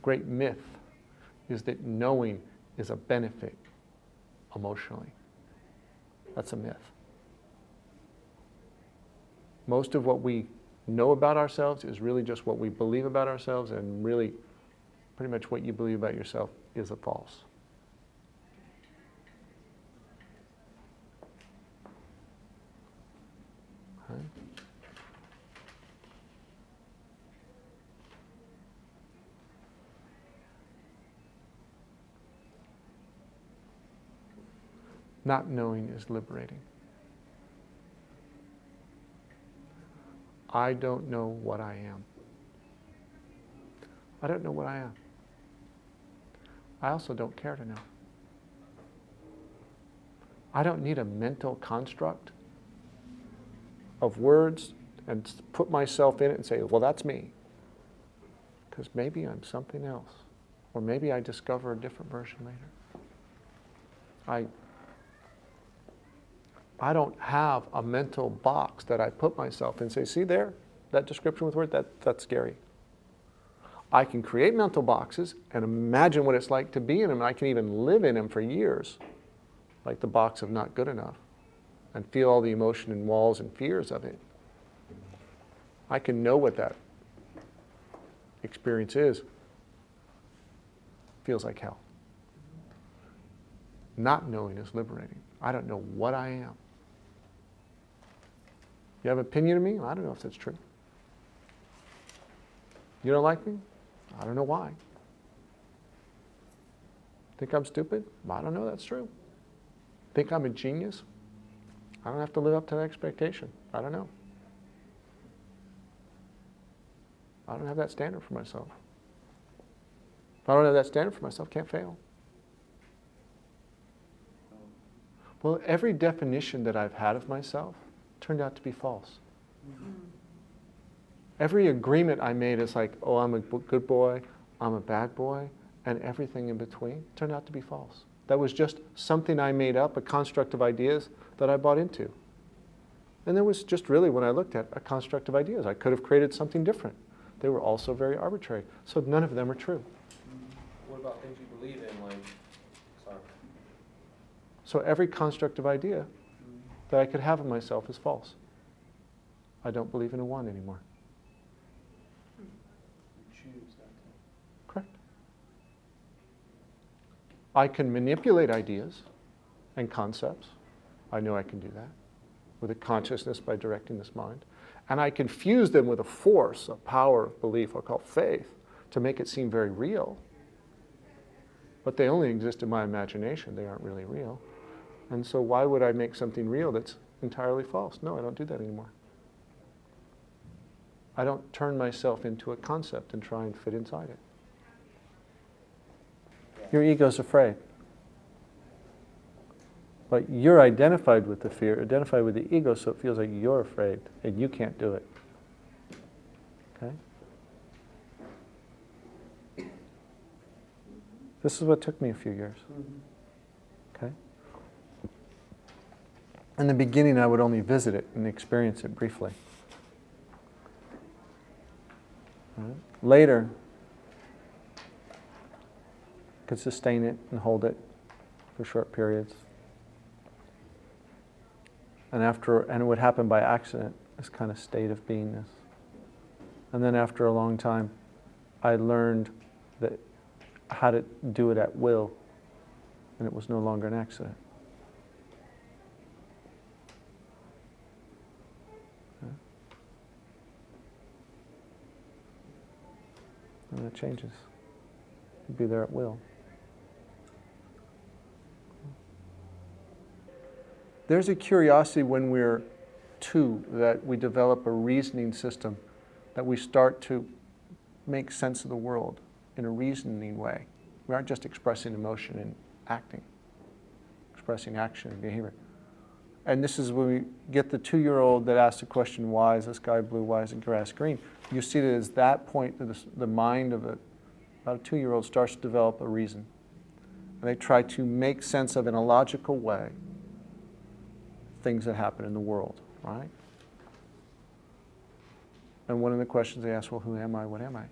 great myth is that knowing is a benefit emotionally. That's a myth. Most of what we know about ourselves is really just what we believe about ourselves, and really pretty much what you believe about yourself is a false. Okay. Not knowing is liberating. I don't know what I am. I don't know what I am. I also don't care to know. I don't need a mental construct of words and put myself in it and say, well, that's me. Because maybe I'm something else. Or maybe I discover a different version later. I don't have a mental box that I put myself in and say, see there, that description with words, that's scary. I can create mental boxes and imagine what it's like to be in them, and I can even live in them for years, like the box of not good enough, and feel all the emotion and walls and fears of it. I can know what that experience is. Feels like hell. Not knowing is liberating. I don't know what I am. You have an opinion of me? I don't know if that's true. You don't like me? I don't know why. Think I'm stupid? I don't know that's true. Think I'm a genius? I don't have to live up to that expectation. I don't know. I don't have that standard for myself. If I don't have that standard for myself, I can't fail. Well, every definition that I've had of myself turned out to be false. Every agreement I made is like, oh, I'm a good boy, I'm a bad boy, and everything in between turned out to be false. That was just something I made up, a construct of ideas that I bought into. And there was just really, when I looked at a construct of ideas, I could have created something different. They were also very arbitrary. So none of them are true. What about things you believe in, like, sorry. So every construct of idea that I could have of myself is false. I don't believe in a one anymore. You choose not to. Correct. I can manipulate ideas and concepts. I know I can do that with a consciousness by directing this mind. And I can fuse them with a force, a power of belief, or called faith, to make it seem very real. But they only exist in my imagination. They aren't really real. And so why would I make something real that's entirely false? No, I don't do that anymore. I don't turn myself into a concept and try and fit inside it. Your ego's afraid. But you're identified with the fear, identified with the ego, so it feels like you're afraid and you can't do it. Okay? This is what took me a few years. Okay? In the beginning, I would only visit it and experience it briefly. Right? Later, I could sustain it and hold it for short periods. And it would happen by accident, this kind of state of beingness. And then after a long time, I learned that how to do it at will, and it was no longer an accident. And that changes. You'd be there at will. There's a curiosity when we're two that we develop a reasoning system, that we start to make sense of the world in a reasoning way. We aren't just expressing emotion and acting, expressing action and behavior. And this is when we get the 2-year-old that asks the question, why is the sky blue, why is the grass green? You see that as that point, the mind of about a 2-year-old starts to develop a reason. And they try to make sense of, in a logical way, things that happen in the world, right? And one of the questions they ask, well, who am I, what am I?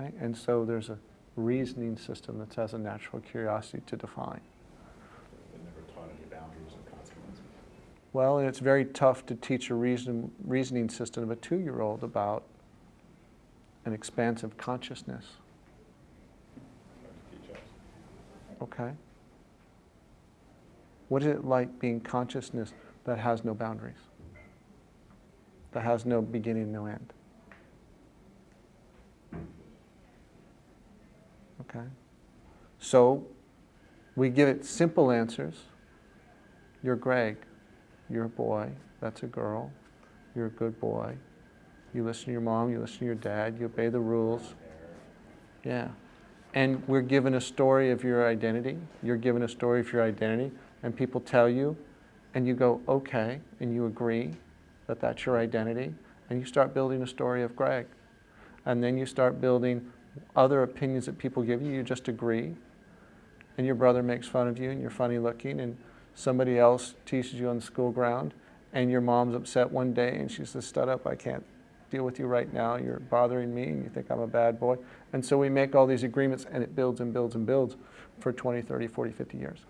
Okay? And so there's a reasoning system that has a natural curiosity to define. They never taught any boundaries or consequences. Well, and it's very tough to teach a reasoning system of a 2-year-old about an expansive consciousness. Hard to teach us. Okay? What is it like being consciousness that has no boundaries? That has no beginning, no end? Okay? So, we give it simple answers. You're Greg. You're a boy. That's a girl. You're a good boy. You listen to your mom. You listen to your dad. You obey the rules. Yeah. And we're given a story of your identity. You're given a story of your identity. And people tell you, and you go, okay, and you agree that that's your identity. And you start building a story of Greg. And then you start building other opinions that people give you. You just agree. And your brother makes fun of you, and you're funny looking, and somebody else teases you on the school ground, and your mom's upset one day, and she says, "Shut up, I can't deal with you right now, you're bothering me, and you think I'm a bad boy." And so we make all these agreements, and it builds and builds and builds for 20, 30, 40, 50 years.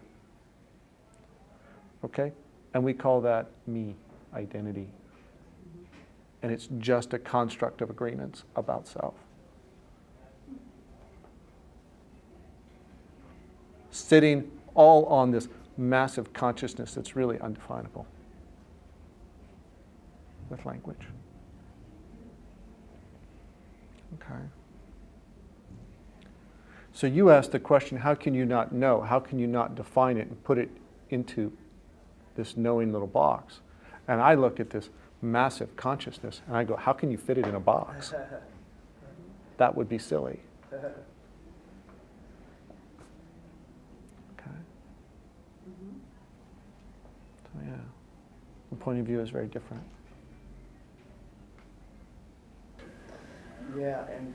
Okay? And we call that me, identity. And it's just a construct of agreements about self. Sitting all on this massive consciousness that's really undefinable with language. Okay. So you asked the question, how can you not know? How can you not define it and put it into this knowing little box? And I look at this massive consciousness and I go, how can you fit it in a box? That would be silly. Okay. So yeah, the point of view is very different. Yeah, and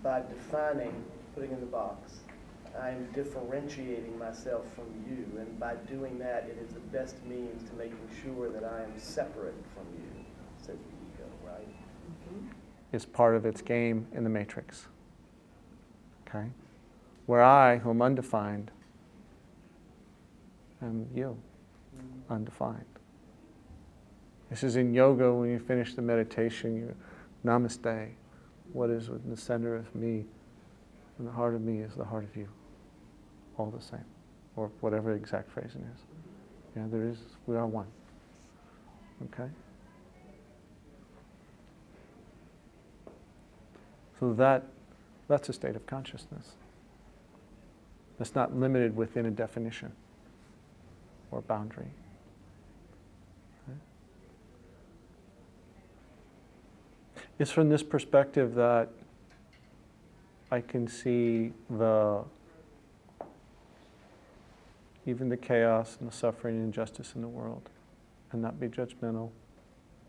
by defining, putting in the box, I'm differentiating myself from you, and by doing that, it is the best means to making sure that I am separate from you, says the ego, right? Is part of its game in the matrix. Okay? Where I, who am undefined, am you, undefined. This is in yoga when you finish the meditation, you namaste. What is within the center of me and the heart of me is the heart of you. All the same. Or whatever the exact phrasing is. Yeah, there is, we are one. Okay? So that's a state of consciousness. That's not limited within a definition or boundary. Okay? It's from this perspective that I can see even the chaos and the suffering and injustice in the world, and not be judgmental,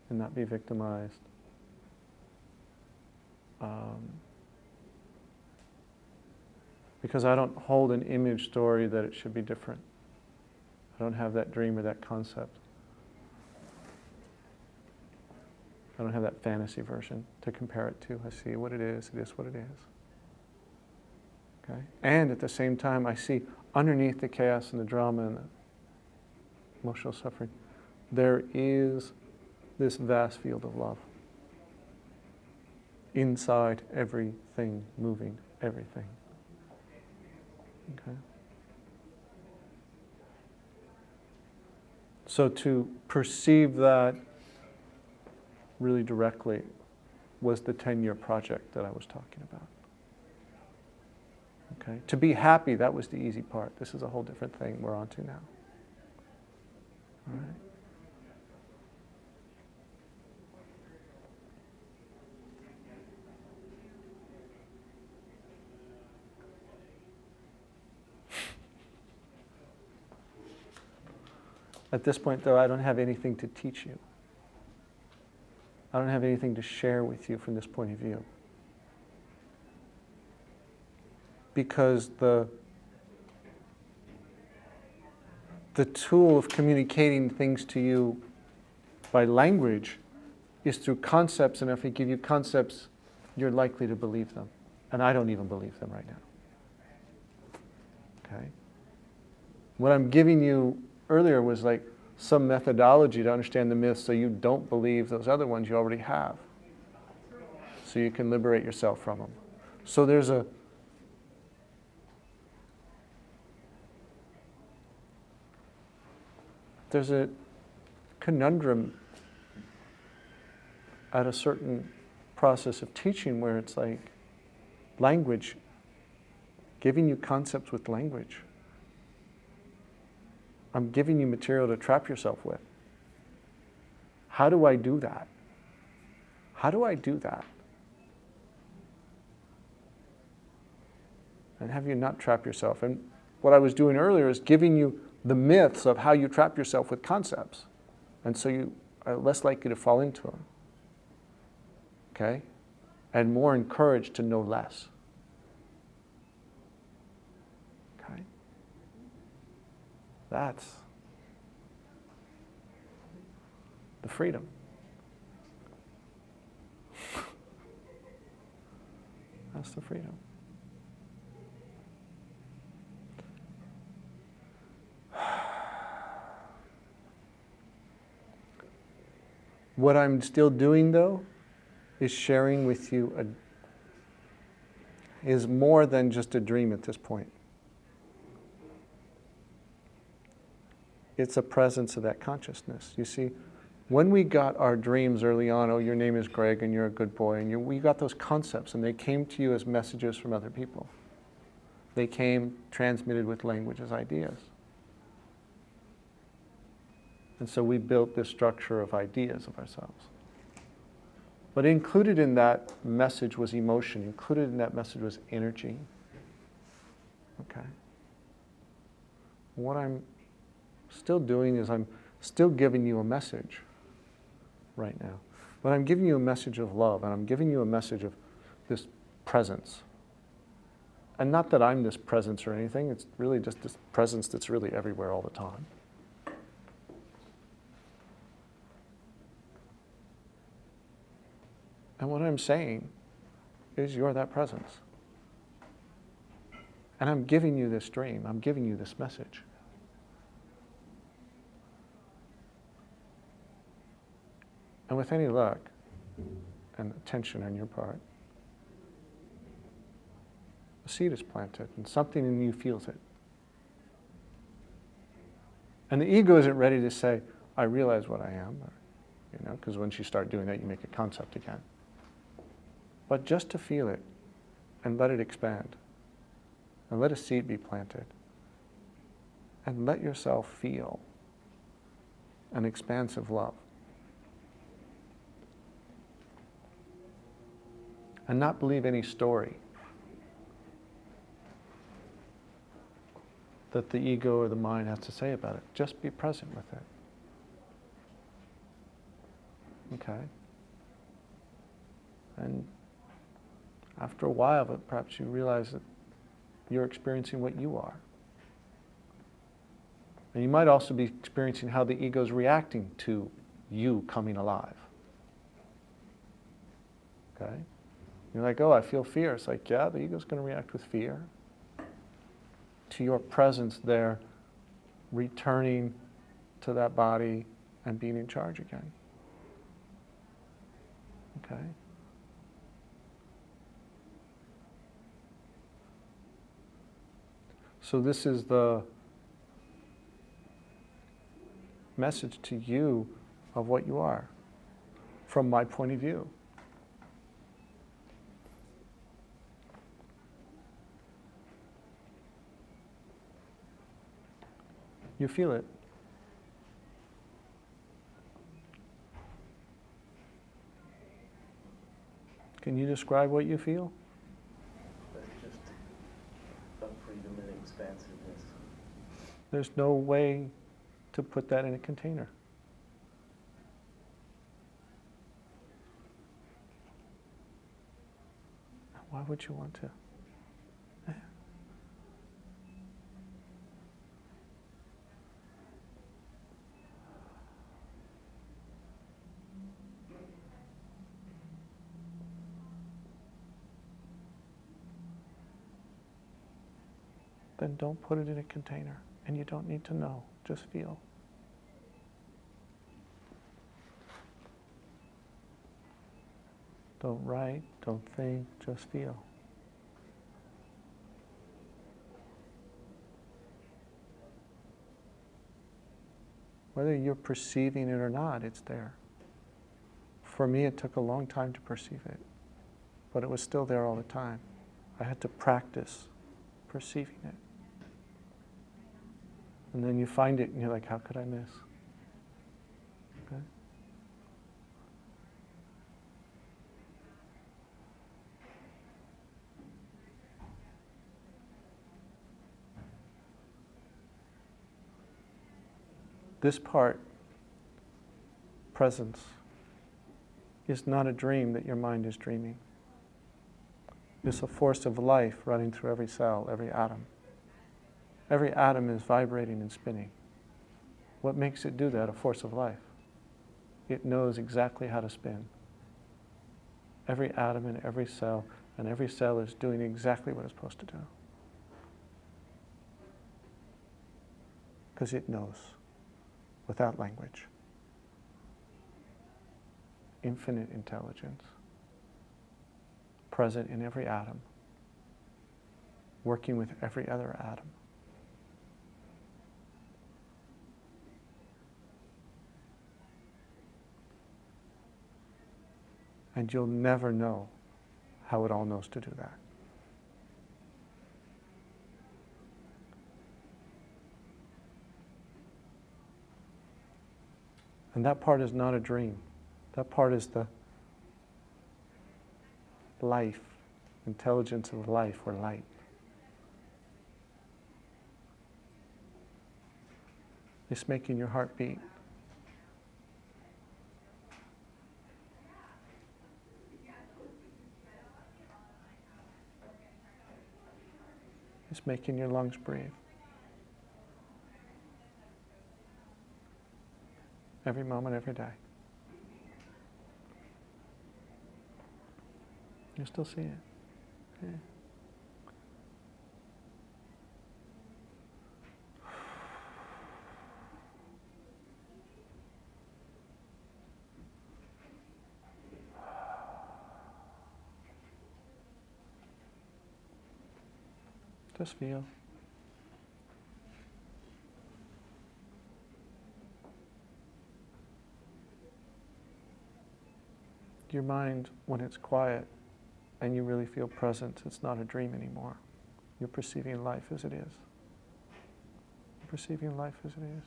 and not be victimized. Because I don't hold an image story that it should be different. I don't have that dream or that concept. I don't have that fantasy version to compare it to. I see what it is what it is. Okay? And at the same time, I see underneath the chaos and the drama and the emotional suffering, there is this vast field of love. Inside everything moving, everything. Okay? So to perceive that really directly was the 10-year project that I was talking about. Okay? To be happy, that was the easy part. This is a whole different thing we're on to now. All right? At this point, though, I don't have anything to teach you. I don't have anything to share with you from this point of view. Because the tool of communicating things to you by language is through concepts, and if I give you concepts, you're likely to believe them. And I don't even believe them right now. Okay? What I'm giving you earlier was like some methodology to understand the myths so you don't believe those other ones you already have. So you can liberate yourself from them. So there's a conundrum at a certain process of teaching where it's like language, giving you concepts with language. I'm giving you material to trap yourself with. How do I do that? How do I do that? And have you not trap yourself? And what I was doing earlier is giving you the myths of how you trap yourself with concepts. And so you are less likely to fall into them. Okay? And more encouraged to know less. Okay? That's the freedom. That's the freedom. What I'm still doing, though, is sharing with you is more than just a dream at this point. It's a presence of that consciousness. You see, when we got our dreams early on, oh, your name is Greg and you're a good boy, and we got those concepts and they came to you as messages from other people. They came transmitted with language as ideas. And so we built this structure of ideas of ourselves. But included in that message was emotion. Included in that message was energy. Okay? What I'm still doing is I'm still giving you a message right now. But I'm giving you a message of love, and I'm giving you a message of this presence. And not that I'm this presence or anything, it's really just this presence that's really everywhere all the time. And what I'm saying is you're that presence. And I'm giving you this dream. I'm giving you this message. And with any luck and attention on your part, a seed is planted and something in you feels it. And the ego isn't ready to say, I realize what I am, or, because once you start doing that, you make a concept again. But just to feel it and let it expand. And let a seed be planted. And let yourself feel an expansive love. And not believe any story that the ego or the mind has to say about it. Just be present with it. Okay? And after a while of it, perhaps you realize that you're experiencing what you are. And you might also be experiencing how the ego is reacting to you coming alive. Okay? You're like, oh, I feel fear. It's like, yeah, the ego's going to react with fear. To your presence there, returning to that body and being in charge again. Okay? So this is the message to you of what you are, from my point of view. You feel it. Can you describe what you feel? Just a freedom and expansiveness. There's no way to put that in a container. Why would you want to? then don't put it in a container. And you don't need to know, just feel. Don't write, don't think, just feel. Whether you're perceiving it or not, it's there. For me, it took a long time to perceive it, but it was still there all the time. I had to practice perceiving it. And then you find it and you're like, how could I miss? Okay? This part, presence, is not a dream that your mind is dreaming. It's a force of life running through every cell, every atom. Every atom is vibrating and spinning. What makes it do that? A force of life. It knows exactly how to spin. Every atom and every cell is doing exactly what it's supposed to do. Because it knows, without language. Infinite intelligence, present in every atom, working with every other atom. And you'll never know how it all knows to do that. And that part is not a dream. That part is the life, intelligence of life, or light. It's making your heart beat. It's making your lungs breathe. Every moment, every day. You still see it? Yeah. Just feel. Your mind, when it's quiet and you really feel present, it's not a dream anymore. You're perceiving life as it is. You're perceiving life as it is.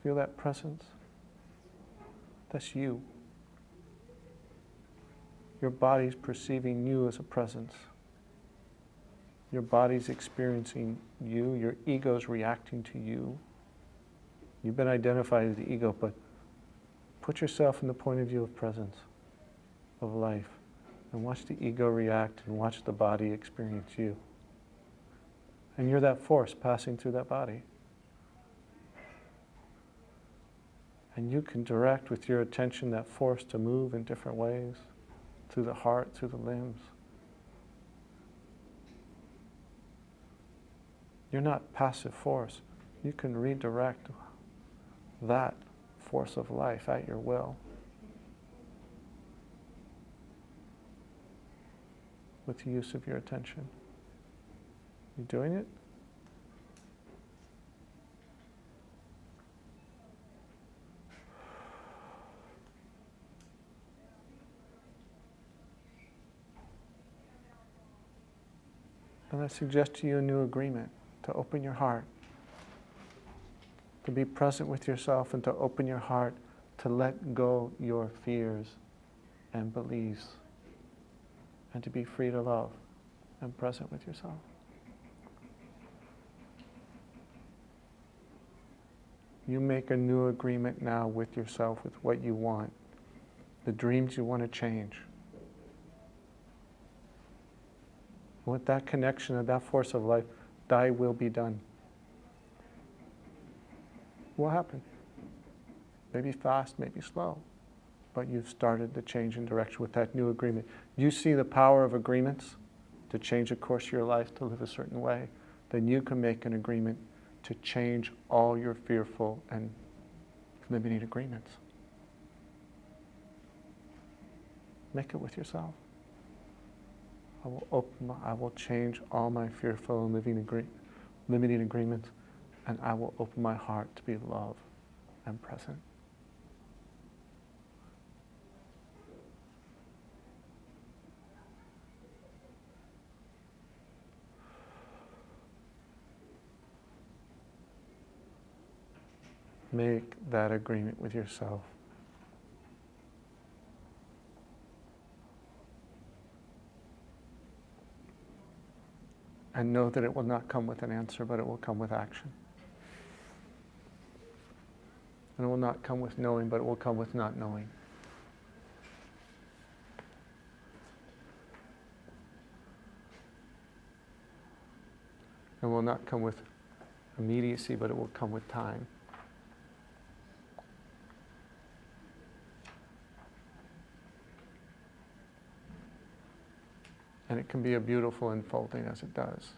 Feel that presence? That's you. Your body's perceiving you as a presence. Your body's experiencing you. Your ego's reacting to you. You've been identified as the ego, but put yourself in the point of view of presence, of life, and watch the ego react and watch the body experience you. And you're that force passing through that body. And you can direct with your attention that force to move in different ways, through the heart, through the limbs. You're not passive force. You can redirect that force of life at your will with the use of your attention. You doing it? And I suggest to you a new agreement, to open your heart, to be present with yourself and to open your heart, to let go your fears and beliefs, and to be free to love and present with yourself. You make a new agreement now with yourself, with what you want, the dreams you want to change. With that connection of that force of life, thy will be done. What happened? Maybe fast, maybe slow, but you've started the change in direction with that new agreement. You see the power of agreements? to change the course of your life to live a certain way, then you can make an agreement to change all your fearful and limiting agreements. Make it with yourself. I will change all my fearful and limiting agreements, and I will open my heart to be love and present. Make that agreement with yourself. And know that it will not come with an answer, but it will come with action. And it will not come with knowing, but it will come with not knowing. And will not come with immediacy, but it will come with time. And it can be a beautiful unfolding as it does.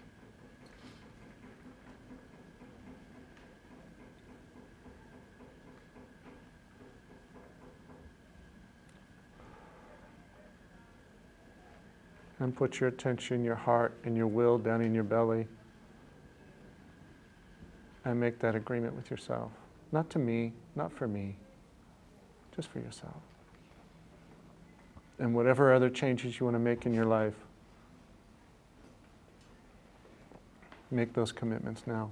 And put your attention, your heart, and your will down in your belly. And make that agreement with yourself. Not to me, not for me, just for yourself. And whatever other changes you want to make in your life, make those commitments now.